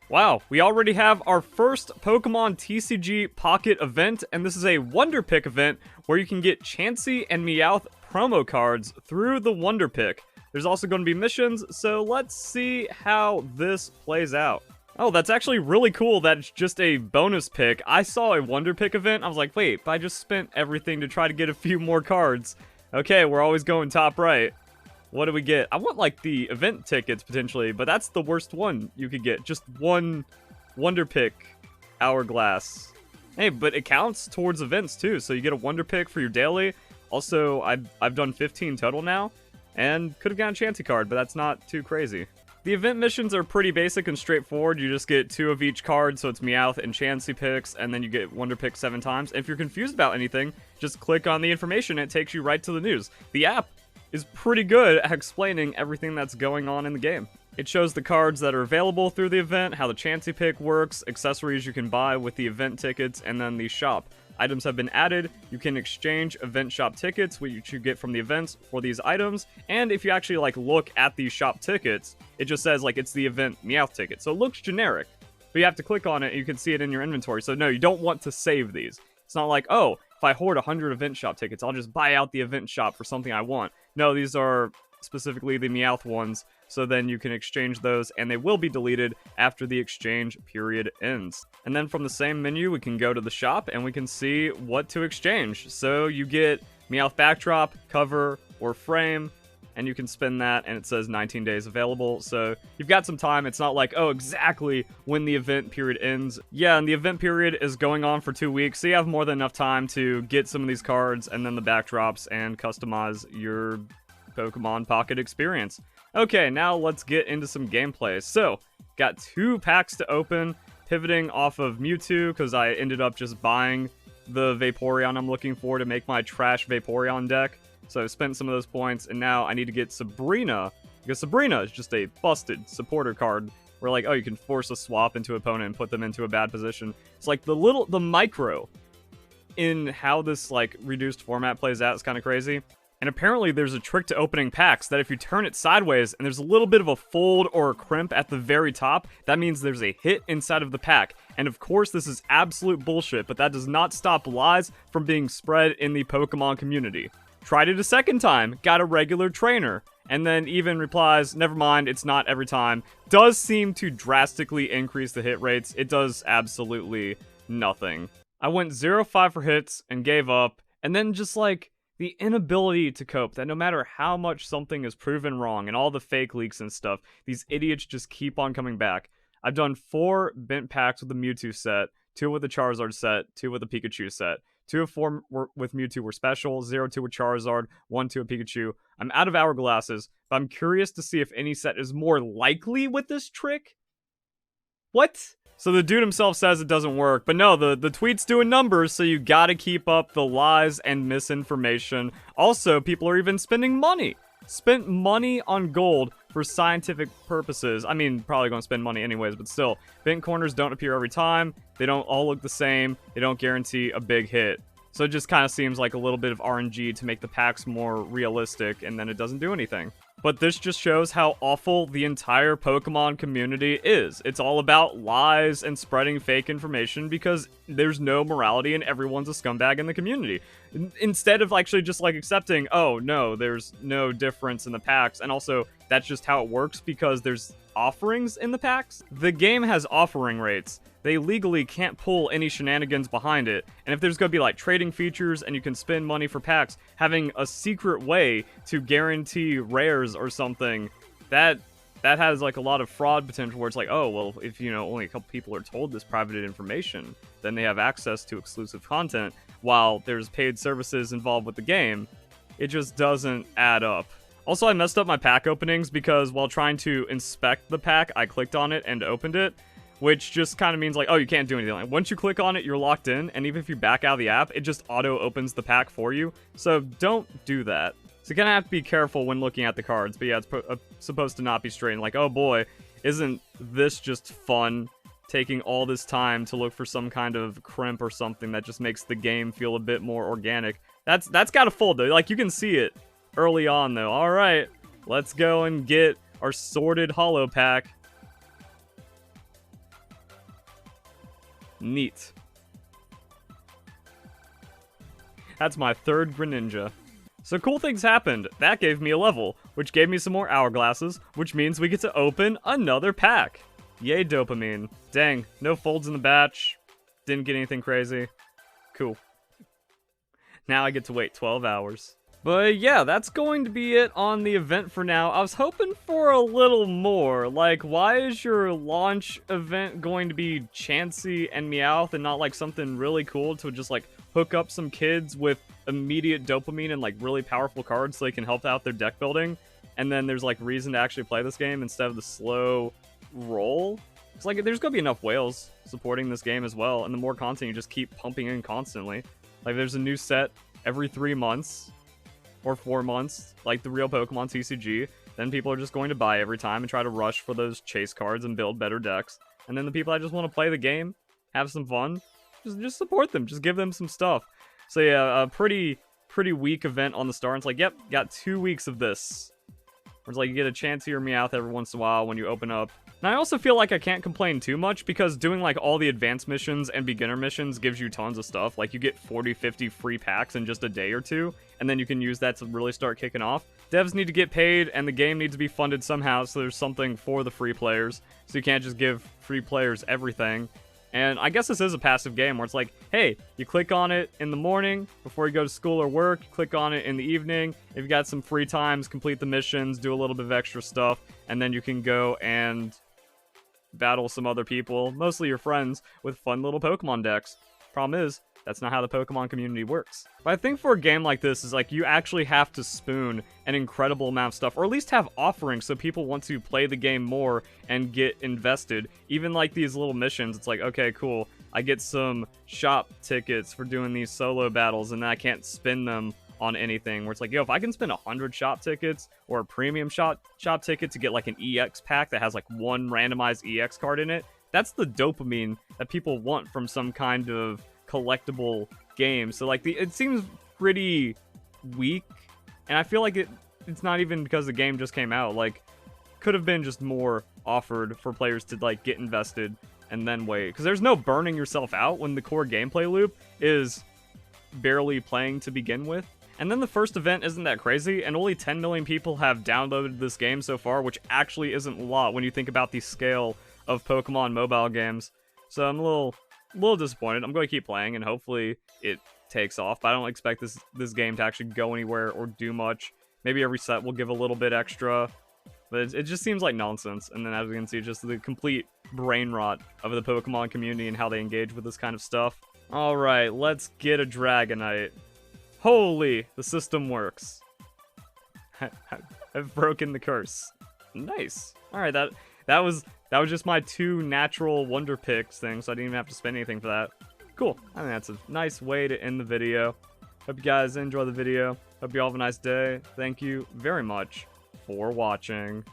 Wow, we already have our first Pokemon TCG Pocket event, and this is a Wonder Pick event where you can get Chansey and Meowth promo cards through the Wonder Pick. There's also going to be missions, so let's see how this plays out. Oh, that's actually really cool that it's just a bonus pick. I saw a Wonder Pick event, I was like, wait, but I just spent everything to try to get a few more cards. Okay, we're always going top right. What do we get? I want, like, the event tickets, potentially, but that's the worst one you could get. Just one Wonder Pick Hourglass. Hey, but it counts towards events, too, so you get a Wonder Pick for your daily. Also, I've done 15 total now, and could have gotten a Chansey card, but that's not too crazy. The event missions are pretty basic and straightforward. You just get 2 of each card, so it's Meowth and Chansey picks, and then you get Wonder Pick 7 times. And if you're confused about anything, just click on the information, and it takes you right to the news. The app is pretty good at explaining everything that's going on in the game. It shows the cards that are available through the event, how the Chansey pick works, accessories you can buy with the event tickets, and then the shop. Items have been added. You can exchange event shop tickets, which you get from the events, for these items. And if you actually like look at these shop tickets, it just says like it's the event Meowth ticket. So it looks generic, but you have to click on it and you can see it in your inventory. So no, you don't want to save these. It's not like, oh, if I hoard 100 event shop tickets, I'll just buy out the event shop for something I want. No, these are specifically the Meowth ones, so then you can exchange those, and they will be deleted after the exchange period ends. And then from the same menu, we can go to the shop, and we can see what to exchange. So you get Meowth backdrop, cover, or frame, and you can spin that, and it says 19 days available, so you've got some time. It's not like, oh, exactly when the event period ends. Yeah, and the event period is going on for 2 weeks, so you have more than enough time to get some of these cards, and then the backdrops, and customize your Pokemon Pocket experience. Okay, now let's get into some gameplay. So, got 2 packs to open, pivoting off of Mewtwo, because I ended up just buying the Vaporeon I'm looking for to make my trash Vaporeon deck. So I spent some of those points, and now I need to get Sabrina, because Sabrina is just a busted supporter card, where like, oh, you can force a swap into an opponent and put them into a bad position. It's like the micro in how this like reduced format plays out is kind of crazy. And apparently there's a trick to opening packs that if you turn it sideways and there's a little bit of a fold or a crimp at the very top, that means there's a hit inside of the pack. And of course this is absolute bullshit, but that does not stop lies from being spread in the Pokemon community. Tried it a second time, got a regular trainer, and then even replies, never mind, it's not every time. Does seem to drastically increase the hit rates. It does absolutely nothing. I went 0-5 for hits and gave up, and then just like the inability to cope, that no matter how much something is proven wrong and all the fake leaks and stuff, these idiots just keep on coming back. I've done 4 bent packs with the Mewtwo set, 2 with the Charizard set, 2 with the Pikachu set. 2 of 4 with Mewtwo were special, 0-2 with Charizard, 1-2 with Pikachu. I'm out of hourglasses, but I'm curious to see if any set is more likely with this trick. What? So the dude himself says it doesn't work, but no, the tweet's doing numbers, so you gotta keep up the lies and misinformation. Also, people are even spending money. Spent money on gold for scientific purposes. I mean, probably gonna spend money anyways, but still. Bent corners don't appear every time. They don't all look the same. They don't guarantee a big hit. So it just kind of seems like a little bit of RNG to make the packs more realistic, and then it doesn't do anything. But this just shows how awful the entire Pokemon community is. It's all about lies and spreading fake information because there's no morality and everyone's a scumbag in the community. Instead of actually just like accepting, oh no, there's no difference in the packs, and also that's just how it works because there's offerings in the packs. The game has offering rates. They legally can't pull any shenanigans behind it. And if there's going to be like trading features and you can spend money for packs, having a secret way to guarantee rares or something, that has like a lot of fraud potential where it's like, oh, well, if you know only a couple people are told this private information, then they have access to exclusive content while there's paid services involved with the game. It just doesn't add up. Also, I messed up my pack openings because while trying to inspect the pack, I clicked on it and opened it, which just kind of means like, oh, you can't do anything. Like, once you click on it, you're locked in, and even if you back out of the app, it just auto-opens the pack for you. So don't do that. So you're gonna have to be careful when looking at the cards, but yeah, it's supposed to not be straight. And like, oh boy, isn't this just fun? Taking all this time to look for some kind of crimp or something that just makes the game feel a bit more organic. That's gotta fold though. Like, you can see it early on though. All right, let's go and get our sorted holo pack. Neat. That's my third Greninja. So cool things happened. That gave me a level, which gave me some more hourglasses, which means we get to open another pack. Yay, dopamine. Dang, no folds in the batch. Didn't get anything crazy. Cool. Now I get to wait 12 hours. But yeah, that's going to be it on the event for now. I was hoping for a little more. Like, why is your launch event going to be Chansey and Meowth and not like something really cool to just like hook up some kids with immediate dopamine and like really powerful cards so they can help out their deck building? And then there's like reason to actually play this game instead of the slow roll. It's like there's gonna be enough whales supporting this game as well, and the more content you just keep pumping in constantly. Like there's a new set every 3 months or 4 months, like the real Pokemon TCG. Then people are just going to buy every time and try to rush for those chase cards and build better decks. And then the people that just want to play the game, have some fun, just support them, just give them some stuff. So yeah, a pretty weak event on the start. It's like, yep, got 2 weeks of this. Where it's like you get a Chansey or Meowth every once in a while when you open up. And I also feel like I can't complain too much because doing like all the advanced missions and beginner missions gives you tons of stuff. Like you get 40, 50 free packs in just a day or two, and then you can use that to really start kicking off. Devs need to get paid and the game needs to be funded somehow, so there's something for the free players. So you can't just give free players everything. And I guess this is a passive game where it's like, hey, you click on it in the morning before you go to school or work, you click on it in the evening. If you got some free times, complete the missions, do a little bit of extra stuff, and then you can go and battle some other people, mostly your friends, with fun little Pokemon decks. Problem is, that's not how the Pokemon community works. But I think for a game like this is like you actually have to spoon an incredible amount of stuff, or at least have offerings so people want to play the game more and get invested. Even like these little missions, it's like, okay, cool, I get some shop tickets for doing these solo battles and then I can't spend them on anything, where it's like, yo, if I can spend 100 shop tickets or a premium shop ticket to get like an EX pack that has like one randomized EX card in it, that's the dopamine that people want from some kind of collectible game. So like it seems pretty weak, and I feel like it's not even because the game just came out. Like, could have been just more offered for players to like get invested and then wait, because there's no burning yourself out when the core gameplay loop is barely playing to begin with. And then the first event isn't that crazy, and only 10 million people have downloaded this game so far, which actually isn't a lot when you think about the scale of Pokemon mobile games. So I'm a little disappointed. I'm going to keep playing, and hopefully it takes off, but I don't expect this game to actually go anywhere or do much. Maybe every set will give a little bit extra, but it just seems like nonsense. And then as we can see, just the complete brain rot of the Pokemon community and how they engage with this kind of stuff. Alright, let's get a Dragonite. Holy, the system works. I've broken the curse. Nice. Alright, that was just my 2 natural wonder picks thing, so I didn't even have to spend anything for that. Cool. I think that's a nice way to end the video. Hope you guys enjoy the video. Hope you all have a nice day. Thank you very much for watching.